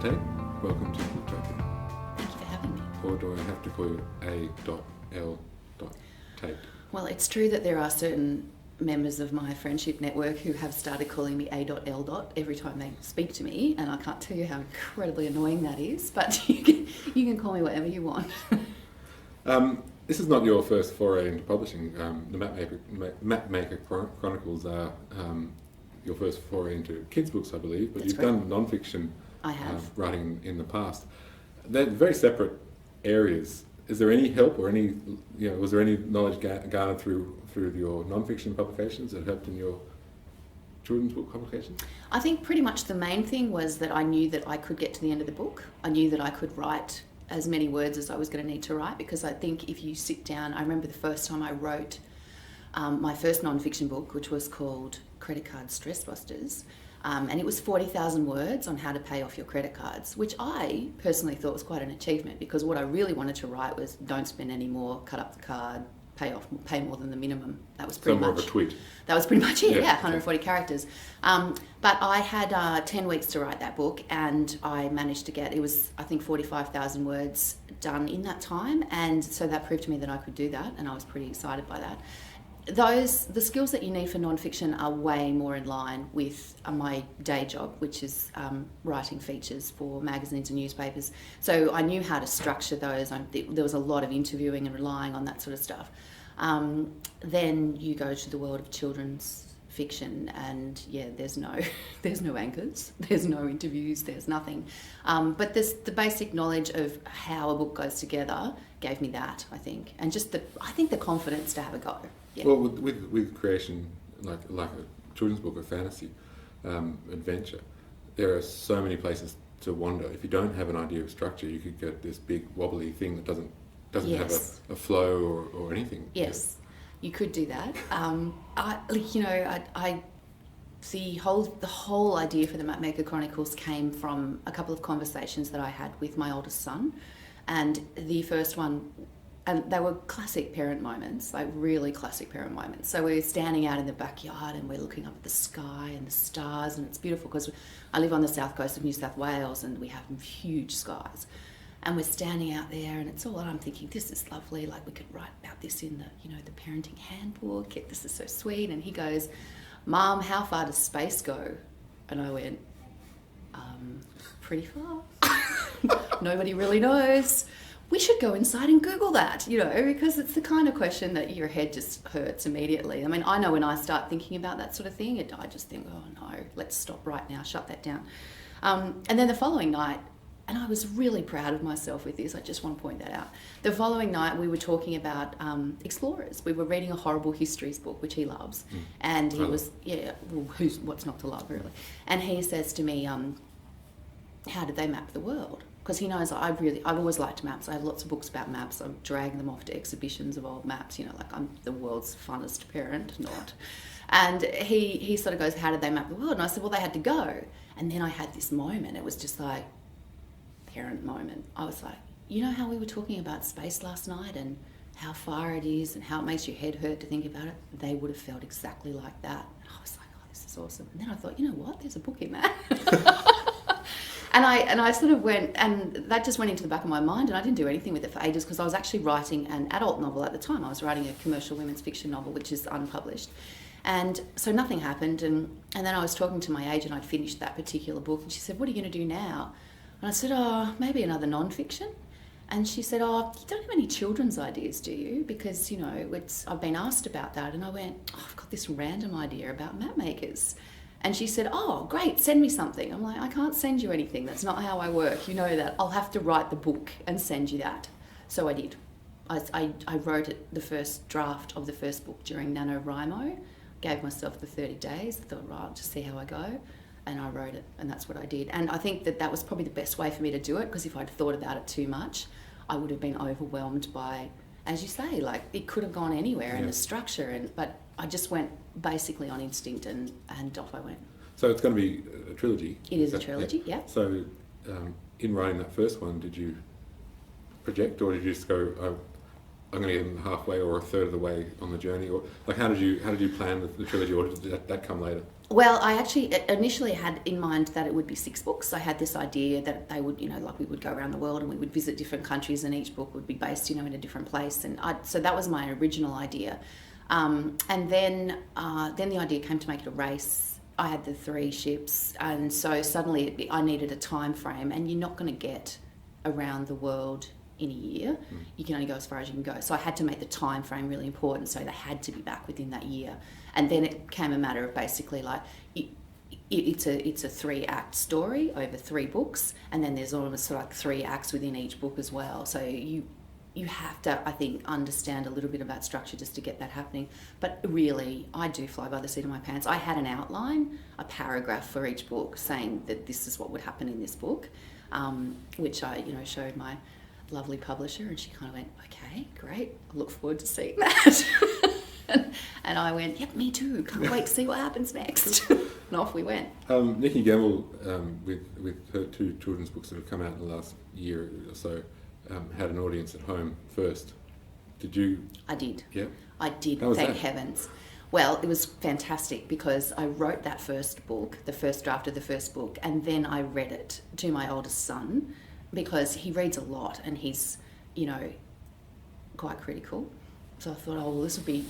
Tait, welcome to Booktopia. Thank you for having me. Or do I have to call you A.L. Tait? Well, it's true that there are certain members of my friendship network who have started calling me A.L. every time they speak to me, and I can't tell you how incredibly annoying that is, but you can call me whatever you want. This is not your first foray into publishing. The Mapmaker Chronicles are your first foray into kids' books, I believe, but That's you've correct. done non-fiction I have. writing in the past. They're very separate areas. Is there any help or any, was there any knowledge garnered through your non-fiction publications that helped in your children's book publications? I think pretty much the main thing was that I knew that I could get to the end of the book. I knew that I could write as many words as I was going to need to write, because I think if you sit down, I remember the first time I wrote my first non-fiction book, which was called Credit Card Stress Busters, and it was 40,000 words on how to pay off your credit cards, which I personally thought was quite an achievement, because what I really wanted to write was don't spend any more, cut up the card, pay more than the minimum. That was pretty more much of a tweet. That was pretty much it, Yeah, 140 characters. But I had 10 weeks to write that book, and I managed to get, it was I think 45,000 words done in that time, and so that proved to me that I could do that, and I was pretty excited by that. The skills that you need for non-fiction are way more in line with my day job, which is writing features for magazines and newspapers. So I knew how to structure those. There was a lot of interviewing and relying on that sort of stuff. Then you go to the world of children's fiction, and there's no anchors, there's no interviews, there's nothing. But there's the basic knowledge of how a book goes together gave me that, I think, and just the confidence to have a go. Yeah. Well, with creation, like a children's book or fantasy adventure, there are so many places to wander. If you don't have an idea of structure, you could get this big wobbly thing that doesn't have a flow or anything. Yes, you could do that. The whole idea for the Mapmaker Chronicles came from a couple of conversations that I had with my oldest son, and the first one. And they were classic parent moments, like really classic parent moments. So we're standing out in the backyard and we're looking up at the sky and the stars, and it's beautiful because I live on the south coast of New South Wales and we have huge skies. And we're standing out there and it's all, and I'm thinking, this is lovely, like we could write about this in the parenting handbook, this is so sweet. And he goes, Mum, how far does space go? And I went, pretty far. Nobody really knows. We should go inside and Google that, because it's the kind of question that your head just hurts immediately. I mean, I know when I start thinking about that sort of thing, I just think, oh no, let's stop right now, shut that down. And then the following night, and I was really proud of myself with this, I just want to point that out. The following night we were talking about explorers. We were reading a horrible histories book, which he loves. And he was, what's not to love, really? And he says to me, how did they map the world? Because he knows I've always liked maps. I have lots of books about maps. I'm dragging them off to exhibitions of old maps, like I'm the world's funnest parent, not. And he sort of goes, how did they map the world? And I said, well, they had to go. And then I had this moment. It was just like, parent moment. I was like, how we were talking about space last night and how far it is and how it makes your head hurt to think about it? They would have felt exactly like that. And I was like, oh, this is awesome. And then I thought, you know what? There's a book in that. And I sort of went, and that just went into the back of my mind, and I didn't do anything with it for ages because I was actually writing an adult novel at the time. I was writing a commercial women's fiction novel, which is unpublished. And so nothing happened, and then I was talking to my agent. I'd finished that particular book, and she said, what are you going to do now? And I said, oh, maybe another non-fiction. And she said, oh, you don't have any children's ideas, do you? Because, I've been asked about that. And I went, oh, I've got this random idea about map makers. And she said, oh, great, send me something. I'm like, I can't send you anything. That's not how I work. You know that. I'll have to write the book and send you that. So I did. I wrote the first draft of the first book during NaNoWriMo, gave myself the 30 days. I thought, right, I'll just see how I go. And I wrote it, and that's what I did. And I think that was probably the best way for me to do it, because if I'd thought about it too much, I would have been overwhelmed by, as you say, like it could have gone anywhere in the structure. But I just went basically on instinct, and off I went. So it's going to be a trilogy. It is a trilogy, yeah. So in writing that first one, did you project, or did you just go, I'm going to get them halfway or a third of the way on the journey? Or like, how did you plan the trilogy, or did that come later? Well, I actually initially had in mind that it would be 6 books. I had this idea that they would, like we would go around the world and we would visit different countries, and each book would be based, in a different place. And so that was my original idea. And then the idea came to make it a race. I had the 3 ships, and so suddenly I needed a time frame, and you're not going to get around the world in a year. You can only go as far as you can go. So I had to make the time frame really important, so they had to be back within that year. And then it became a matter of basically like it's a 3-act story over 3 books, and then there's almost sort of like 3 acts within each book as well. So you have to, I think, understand a little bit about structure just to get that happening. But really, I do fly by the seat of my pants. I had an outline, a paragraph for each book saying that this is what would happen in this book, which I showed my lovely publisher, and she kind of went, okay, great, I look forward to seeing that. And I went, yep, me too, can't wait to see what happens next. And off we went. Nikki Gamble, with her 2 children's books that have come out in the last year or so, had an audience at home first. Did you? I did. Yeah. I did, How was thank that? heavens. Well, it was fantastic because I wrote that first book, the first draft of the first book, and then I read it to my oldest son because he reads a lot and he's, quite critical. So I thought, oh, well, this will be,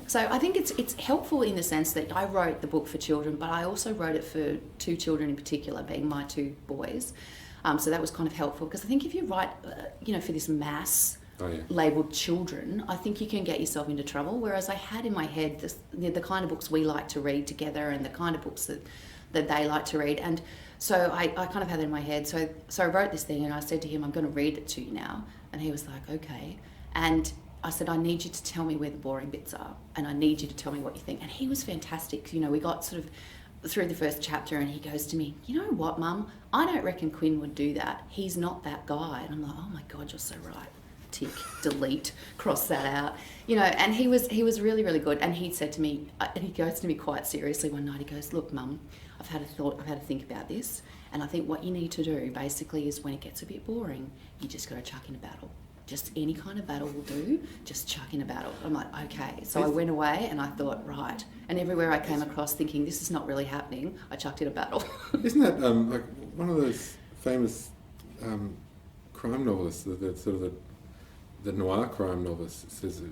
So I think it's helpful in the sense that I wrote the book for children, but I also wrote it for 2 children in particular, being my 2 boys. So that was kind of helpful because I think if you write, for this mass labelled children, I think you can get yourself into trouble. Whereas I had in my head the kind of books we like to read together and the kind of books that they like to read. And so I kind of had it in my head. So I wrote this thing and I said to him, I'm going to read it to you now. And he was like, okay. And I said, I need you to tell me where the boring bits are, and I need you to tell me what you think. And he was fantastic. We got sort of through the first chapter and he goes to me, you know what, Mum? I don't reckon Quinn would do that. He's not that guy. And I'm like, oh my God, you're so right. Tick, delete, cross that out. And he was really, really good. And he said to me, and he goes to me quite seriously one night, he goes, look, Mum, I've had to think about this. And I think what you need to do basically is when it gets a bit boring, you just got to chuck in a battle. Just any kind of battle will do, just chuck in a battle. I'm like, okay. So I went away and I thought, right. And everywhere I came across thinking, this is not really happening, I chucked in a battle. Isn't that like one of those famous crime novelists, the sort of the noir crime novelist says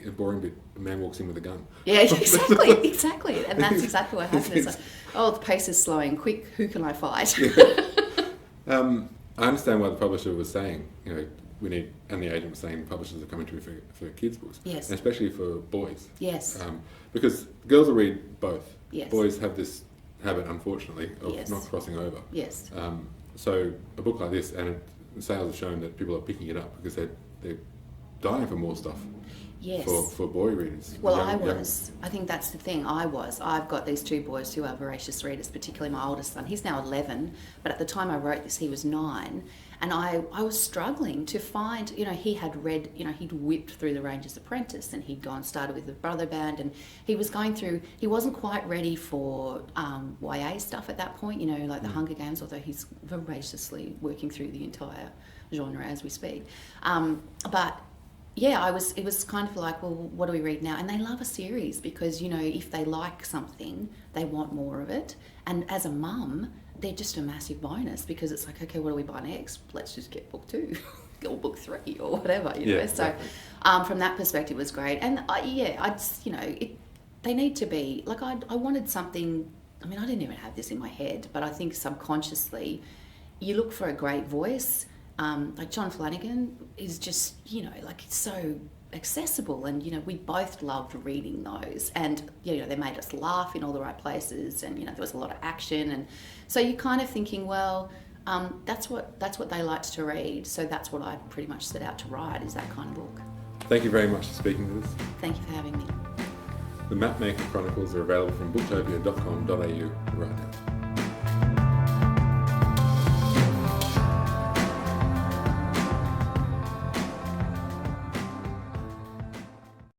a boring bit, a man walks in with a gun. Yeah, exactly. And that's exactly what happened. It's like, oh, the pace is slowing, quick, who can I fight? I understand why the publisher was saying, we need, and the agent was saying publishers are coming to me for kids' books. Yes. And especially for boys. Yes. Because girls will read both. Yes. Boys have this habit, unfortunately, of Yes. not crossing over. Yes. So a book like this, and sales have shown that people are picking it up because they're dying for more stuff. Yes. For boy readers. Well, I think that's the thing. I've got these 2 boys who are voracious readers, particularly my oldest son. He's now 11, but at the time I wrote this, he was 9. And I was struggling to find, he had read, he'd whipped through The Ranger's Apprentice, and he'd started with the Brother Band, and he was going through, he wasn't quite ready for YA stuff at that point, like the Hunger Games, although he's voraciously working through the entire genre as we speak. But yeah, it was kind of like, well, what do we read now? And they love a series because, if they like something, they want more of it. And as a mum, they're just a massive bonus because it's like, okay, what do we buy next? Let's just get book 2 or book 3 or whatever, Yeah, So exactly. from that perspective, it was great. And they need to be, like I wanted something, I didn't even have this in my head, but I think subconsciously you look for a great voice. Like John Flanagan is just, it's so accessible, and we both loved reading those, and they made us laugh in all the right places, and there was a lot of action, and so you're kind of thinking, well, that's what they liked to read, so that's what I pretty much set out to write, is that kind of book. Thank you very much for speaking to us. Thank you for having me. The Mapmaker Chronicles are available from booktopia.com.au right now.